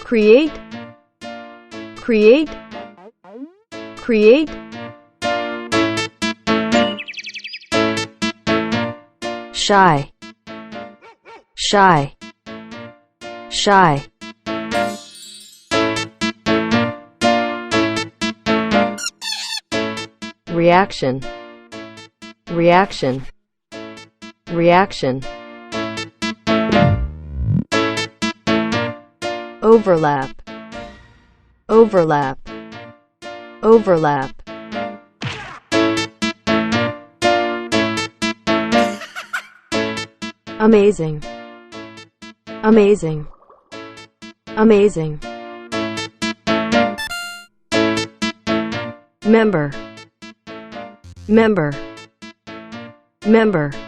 create, create, create. Shy, shy, shy. Reaction, reaction, reaction. Overlap, overlap, overlap. Amazing, amazing, amazing. Member, member, member.